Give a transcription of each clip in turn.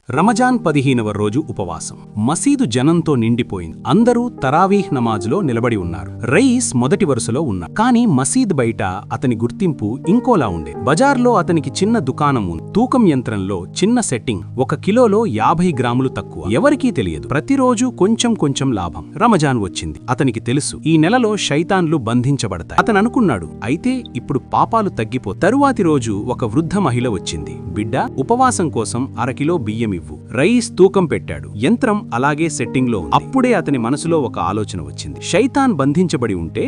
రమజాన్ 15వ రోజు ఉపవాసం. మసీదు జనంతో నిండిపోయింది. అందరూ తరావీహ్ నమాజులో నిలబడి ఉన్నారు. రయీస్ మొదటి వరుసలో ఉన్నారు. కానీ మసీద్ బయట అతని గుర్తింపు ఇంకోలా ఉండే. బజార్లో అతనికి చిన్న దుకాణం ఉంది. తూకం యంత్రంలో చిన్న సెట్టింగ్. 1 కిలోలో 50 గ్రాములు తక్కువ. ఎవరికీ తెలియదు. ప్రతిరోజు కొంచెం కొంచెం లాభం. రమజాన్ వచ్చింది. అతనికి తెలుసు ఈ నెలలో శైతాన్లు బంధించబడతాయి. అతననుకున్నాడు, అయితే ఇప్పుడు పాపాలు తగ్గిపో. తరువాతి రోజు ఒక వృద్ధ మహిళ వచ్చింది. బిడ్డ, ఉపవాసం కోసం 1/2 కిలో బియ్యం ఇవ్వు. రయీస్ తూకం పెట్టాడు. యంత్రం అలాగే సెట్టింగ్లో ఉంది. అప్పుడే అతని మనసులో ఒక ఆలోచన వచ్చింది. శైతాన్ బంధించబడి ఉంటే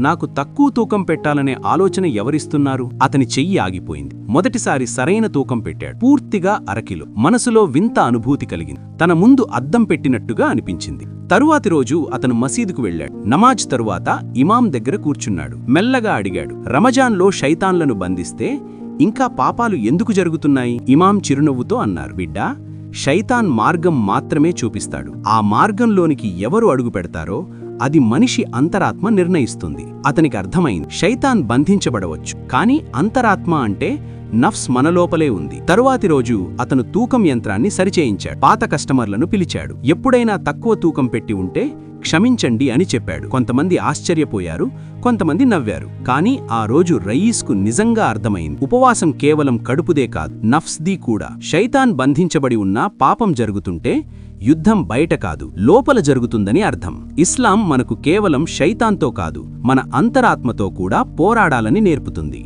నాకు తక్కువ తూకం పెట్టాలనే ఆలోచన ఎవరిస్తున్నారు? అతని చెయ్యి ఆగిపోయింది. మొదటిసారి సరైన తూకం పెట్టాడు. పూర్తిగా 1/2 కిలో. మనసులో వింత అనుభూతి కలిగింది. తన ముందు అద్దం పెట్టినట్టుగా అనిపించింది. తరువాతి రోజు అతను మసీదుకు వెళ్ళాడు. నమాజ్ తరువాత ఇమాం దగ్గర కూర్చున్నాడు. మెల్లగా అడిగాడు, రమజాన్లో శైతాన్లను బంధిస్తే ఇంకా పాపాలు ఎందుకు జరుగుతున్నాయి? ఇమాం చిరునవ్వుతో అన్నారు, బిడ్డా, శైతాన్ మార్గం మాత్రమే చూపిస్తాడు. ఆ మార్గంలోనికి ఎవరు అడుగు పెడతారో అది మనిషి అంతరాత్మ నిర్ణయిస్తుంది. అతనికి అర్థమైంది, శైతాన్ బంధించబడవచ్చు, కానీ అంతరాత్మ అంటే నఫ్స్ మనలోపలే ఉంది. తరువాతి రోజు అతను తూకం యంత్రాన్ని సరిచేయించాడు. పాత కస్టమర్లను పిలిచాడు. ఎప్పుడైనా తక్కువ తూకం పెట్టి ఉంటే క్షమించండి అని చెప్పాడు. కొంతమంది ఆశ్చర్యపోయారు, కొంతమంది నవ్వారు. కానీ ఆ రోజు రయీస్కు నిజంగా అర్థమైంది, ఉపవాసం కేవలం కడుపుదే కాదు, నఫ్స్ది కూడా. శైతాన్ బంధించబడి ఉన్నా పాపం జరుగుతుంటే యుద్ధం బయట కాదు, లోపల జరుగుతుందని అర్థం. ఇస్లాం మనకు కేవలం శైతాన్తో కాదు, మన అంతరాత్మతో కూడా పోరాడాలని నేర్పుతుంది.